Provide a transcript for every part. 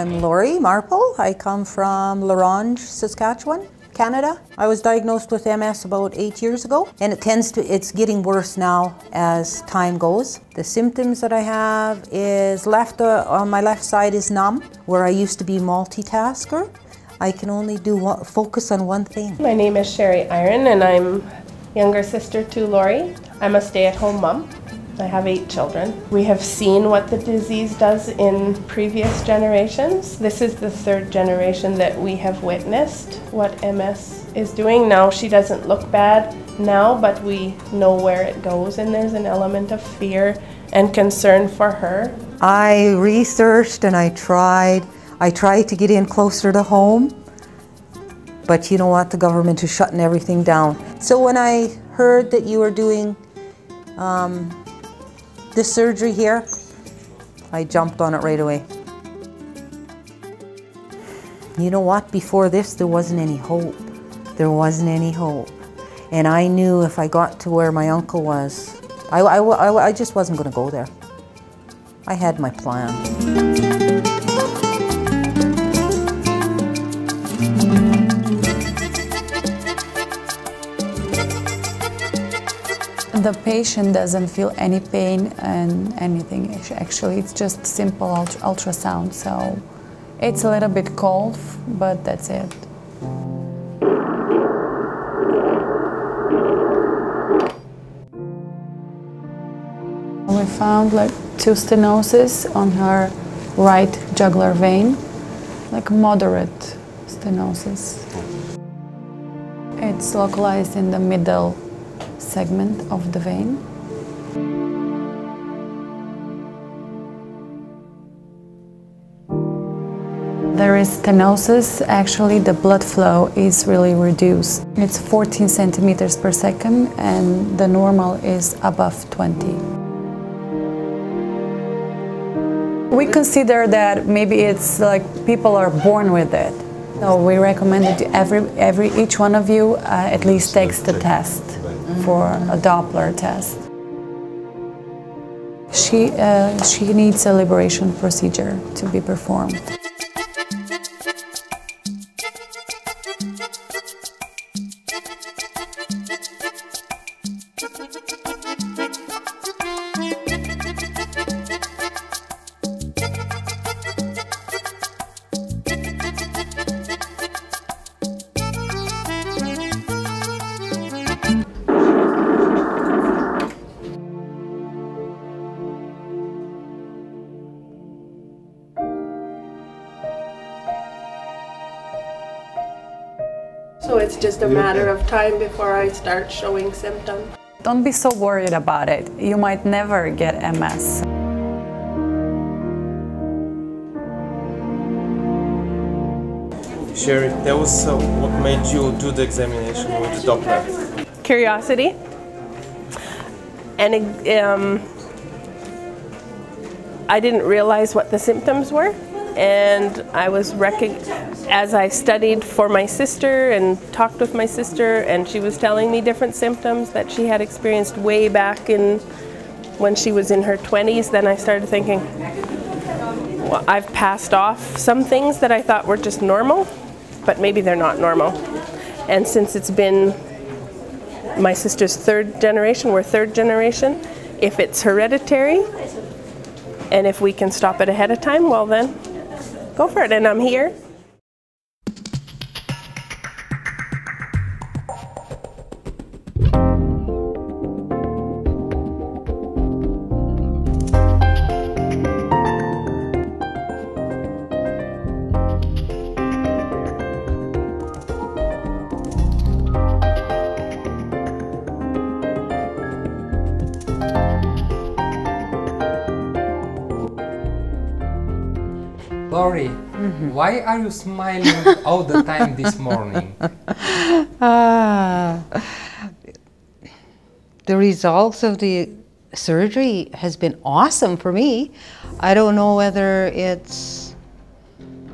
I'm Laurie Marple. I come from La Ronge, Saskatchewan, Canada. I was diagnosed with MS about 8 years ago, and it's getting worse now as time goes. The symptoms that I have is on my left side is numb, where I used to be multitasker. I can only focus on one thing. My name is Sherry Iron, and I'm younger sister to Laurie. I'm a stay-at-home mom. I have 8 children. We have seen what the disease does in previous generations. This is the 3rd generation that we have witnessed what MS is doing. Now she doesn't look bad now, but we know where it goes, and there's an element of fear and concern for her. I researched and I tried to get in closer to home, but you know what, the government is shutting everything down. So when I heard that you were doing this surgery here, I jumped on it right away. You know what, before this there wasn't any hope. There wasn't any hope. And I knew if I got to where my uncle was, I just wasn't going to go there. I had my plan. The patient doesn't feel any pain and anything. Actually, it's just simple ultrasound, so it's a little bit cold, but that's it. We found like 2 stenosis on her right jugular vein, like moderate stenosis. It's localized in the middle segment of the vein. There is stenosis. Actually, the blood flow is really reduced. It's 14 centimeters per second, and the normal is above 20. We consider that maybe it's like people are born with it. So we recommend that each one of you at least takes the test for a Doppler test. She needs a liberation procedure to be performed. So it's just a matter of time before I start showing symptoms. Don't be so worried about it. You might never get MS. Sherry, tell us what made you do the examination with the Doppler? Curiosity. And I didn't realize what the symptoms were. And I was as I studied for my sister and talked with my sister, and she was telling me different symptoms that she had experienced way back when she was in her 20s, then I started thinking, well, I've passed off some things that I thought were just normal, but maybe they're not normal. And since it's been my sister's 3rd generation, we're 3rd generation, if it's hereditary, and if we can stop it ahead of time, well then, go for it, and I'm here. Laurie, why are you smiling all the time this morning? The results of the surgery has been awesome for me. I don't know whether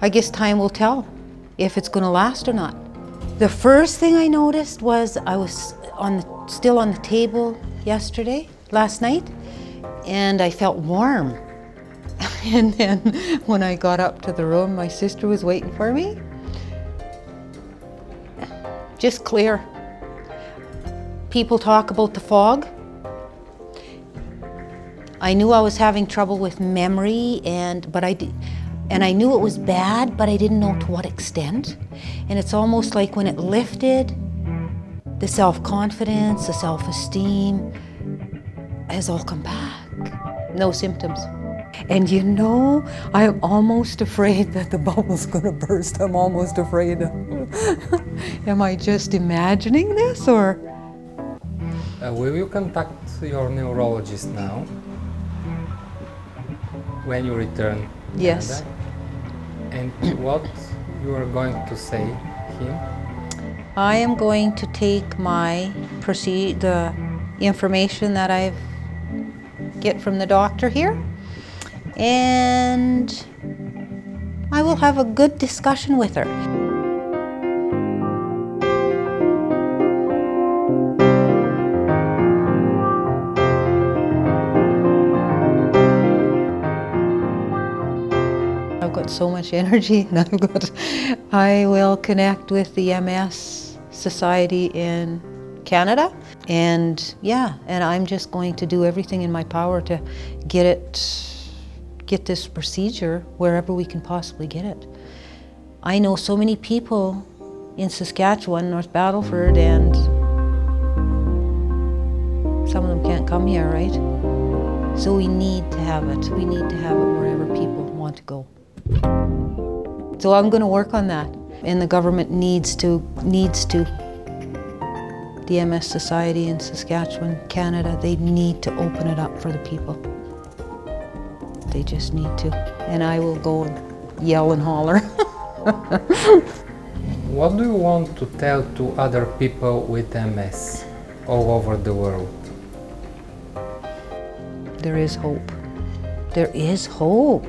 I guess time will tell if it's going to last or not. The first thing I noticed was I was still on the table last night, and I felt warm. And then when I got up to the room, my sister was waiting for me. Just clear. People talk about the fog. I knew I was having trouble with memory, and I knew it was bad, but I didn't know to what extent. And it's almost like when it lifted, the self-confidence, the self-esteem has all come back. No symptoms. And you know, I'm almost afraid that the bubble's gonna burst. I'm almost afraid. Am I just imagining this, or? Will you contact your neurologist now? When you return? Yes. Canada? And what you are going to say him? I am going to take the information that I get from the doctor here, and I will have a good discussion with her. I've got so much energy, and I will connect with the MS Society in Canada, and I'm just going to do everything in my power to get this procedure wherever we can possibly get it. I know so many people in Saskatchewan, North Battleford, and some of them can't come here, right? So we need to have it. We need to have it wherever people want to go. So I'm going to work on that, and the government needs to. The MS Society in Saskatchewan, Canada, they need to open it up for the people. They just need to, and I will go and yell and holler. What do you want to tell to other people with MS all over the world? There is hope. There is hope.